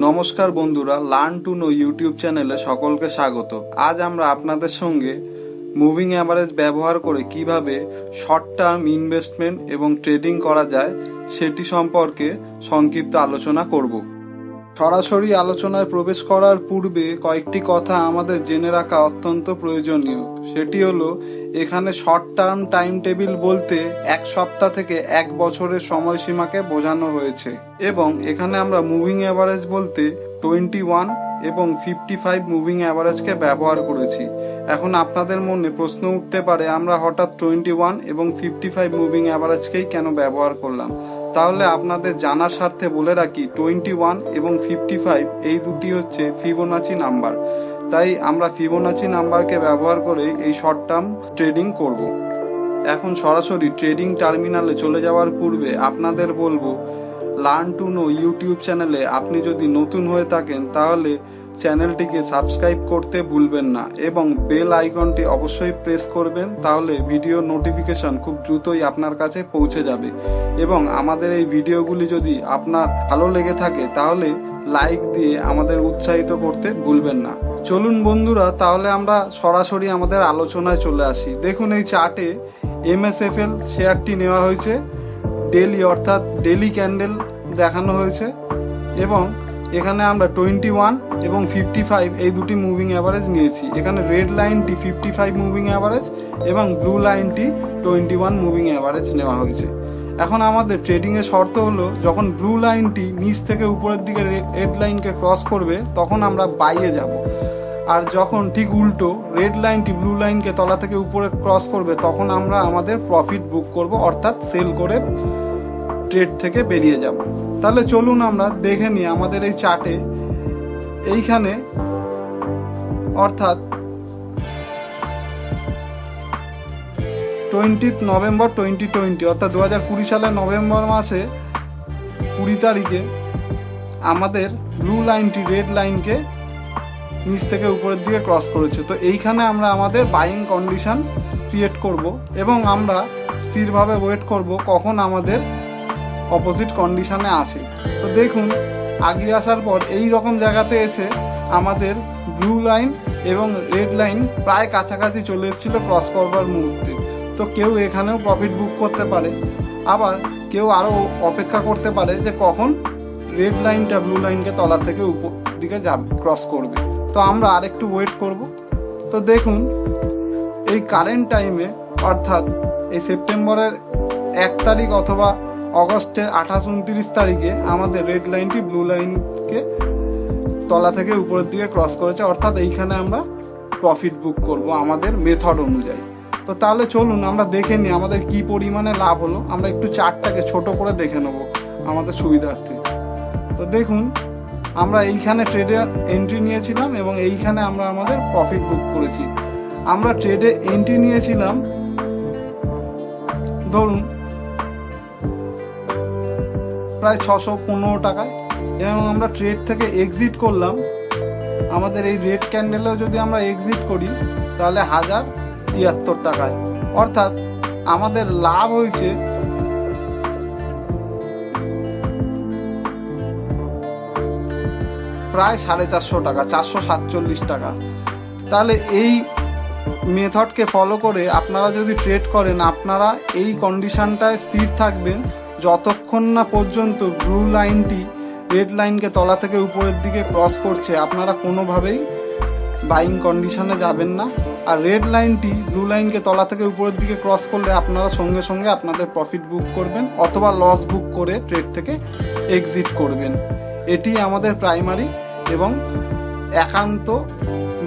নমস্কার বন্ধুরা, learn to know YouTube চ্যানেলে সকলকে স্বাগত। আজ আমরা আপনাদের সঙ্গে মুভিং অ্যাভারেজ ব্যবহার করে কিভাবে শর্ট টার্ম ইনভেস্টমেন্ট এবং ট্রেডিং করা যায় সেটি সম্পর্কে সংক্ষিপ্ত আলোচনা করব। সরাসরি আলোচনায় প্রবেশ করার পূর্বে কয়েকটি কথা আমাদের জেনে রাখা অত্যন্ত প্রয়োজনীয়। সেটি হলো, এখানে শর্ট টার্ম টাইম টেবিল বলতে এক সপ্তাহ থেকে এক বছরের সময়সীমাকে বোঝানো হয়েছে, এবং এখানে আমরা মুভিং অ্যাভারেজ বলতে 21 এবং 55 মুভিং অ্যাভারেজকে ব্যবহার করেছি। এখন আপনাদের মনে প্রশ্ন উঠতে পারে, আমরা হঠাৎ 21 এবং 55 মুভিং অ্যাভারেজকেই কেন ব্যবহার করলাম? তাহলে আপনাদের জানার স্বার্থে বলে রাখি, 21 এবং 55 এই দুটি হচ্ছে ফিবোনাচি নাম্বার। তাই আমরা ফিবোনাচি নাম্বারকে ব্যবহার করে এই শর্ট টার্ম ট্রেডিং করব। এখন সরাসরি ট্রেডিং টার্মিনালে চলে যাওয়ার পূর্বে আপনাদের বলবো, লার্ন টু নো ইউটিউব চ্যানেলে আপনি যদি নতুন হয়ে থাকেন তাহলে চ্যানেলটিকে সাবস্ক্রাইব করতে ভুলবেন না এবং বেল আইকনটি অবশ্যই প্রেস করবেন, তাহলে ভিডিও নোটিফিকেশন খুব দ্রুতই আপনার কাছে পৌঁছে যাবে। এবং আমাদের এই ভিডিওগুলি যদি আপনার ভালো লেগে থাকে তাহলে লাইক দিয়ে আমাদের উৎসাহিত করতে ভুলবেন না। চলুন বন্ধুরা, তাহলে আমরা সরাসরি আমাদের আলোচনায় চলে আসি। দেখুন, এই চার্টে MSFL শেয়ারটি নেওয়া হয়েছে ডেলি, অর্থাৎ ডেলি ক্যান্ডেল দেখানো হয়েছে, এবং এখানে আমরা 21 এবং 55 এই দুটি মুভিং অ্যাভারেজ নিয়েছি। এখানে রেড লাইনটি 55 মুভিং অ্যাভারেজ এবং ব্লু লাইনটি 21 মুভিং অ্যাভারেজ নেওয়া হয়েছে। এখন আমাদের ট্রেডিং এর শর্ত হলো, যখন ব্লু লাইনটি নিচ থেকে উপরের দিকে রেড লাইনকে ক্রস করবে তখন আমরা বাইয়ে যাব, আর যখন ঠিক উল্টো রেড লাইনটি ব্লু লাইনকে তলা থেকে উপরে ক্রস করবে তখন আমরা আমাদের প্রফিট বুক করব, অর্থাৎ সেল করে ট্রেড থেকে বেরিয়ে যাব। তাহলে চলুন আমরা দেখে নিই আমাদের এই চার্টে এইখানে, অর্থাৎ 20 নভেম্বর 2020, অর্থাৎ 2020 সালের নভেম্বর মাসে 20 তারিখে আমাদের ব্লু লাইনটি রেড লাইনকে নিচ থেকে উপরের দিকে ক্রস করেছে। তো এইখানে আমরা আমাদের বাইং কন্ডিশন ক্রিয়েট করব এবং আমরা স্থিরভাবে ওয়েট করব কখন আমাদের অপোজিট কন্ডিশনে আসে। তো দেখুন, আগে আসার পর এই রকম জায়গাতে এসে আমাদের ব্লু লাইন এবং রেড লাইন প্রায় কাছাকাছি চলে এসেছিল ক্রস করবার মুহূর্তে। তো কেউ এখানেও প্রফিট বুক করতে পারে, আবার কেউ আরও অপেক্ষা করতে পারে যে কখন রেড লাইনটা ব্লু লাইনকে তলা থেকে উপর দিকে যাবে, ক্রস করবে। তো আমরা আরেকটু ওয়েট করব। তো দেখুন, এই কারেন্ট টাইমে, অর্থাৎ এই সেপ্টেম্বরের 1 তারিখ অথবা অগস্টের 28-29 তারিখে আমাদের রেড লাইনটি ব্লু লাইনকে তলা থেকে উপরের দিকে ক্রস করেছে, অর্থাৎ এইখানে আমরা প্রফিট বুক করব আমাদের মেথড অনুযায়ী। তো তাহলে চলুন আমরা দেখে নিই আমাদের কি পরিমাণে লাভ হলো। আমরা একটু চার্টটাকে ছোট করে দেখে নেব আমাদের সুবিধার্থে। তো দেখুন, আমরা এইখানে ট্রেডে এন্ট্রি নিয়েছিলাম এবং এইখানে আমরা আমাদের প্রফিট বুক করেছি। আমরা ট্রেডে এন্ট্রি নিয়েছিলাম ধরুন প্রায় 615 টাকায়, এবং আমরা ট্রেড থেকে এক্সিট করলাম আমাদের এই রেড ক্যান্ডেলেও যদি আমরা এক্সিট করি তাহলে 1073 টাকায়, অর্থাৎ আমাদের লাভ হয়েছে প্রায় 450 টাকা, 447 টাকা। তাহলে এই মেথডকে ফলো করে আপনারা যদি ট্রেড করেন, আপনারা এই কন্ডিশনটায় স্থির থাকবেন যতক্ষণ না পর্যন্ত ব্লু লাইনটি রেড লাইনকে তলা থেকে উপরের দিকে ক্রস করছে। আপনারা কোনোভাবেই বাইং কন্ডিশনে যাবেন না, আর রেড লাইনটি ব্লু লাইনকে তলা থেকে উপরের দিকে ক্রস করলে আপনারা সঙ্গে সঙ্গে আপনাদের প্রফিট বুক করবেন অথবা লস বুক করে ট্রেড থেকে এক্সিট করবেন। এটি আমাদের প্রাইমারি এবং একান্ত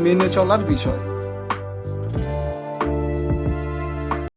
মেনে চলার বিষয়।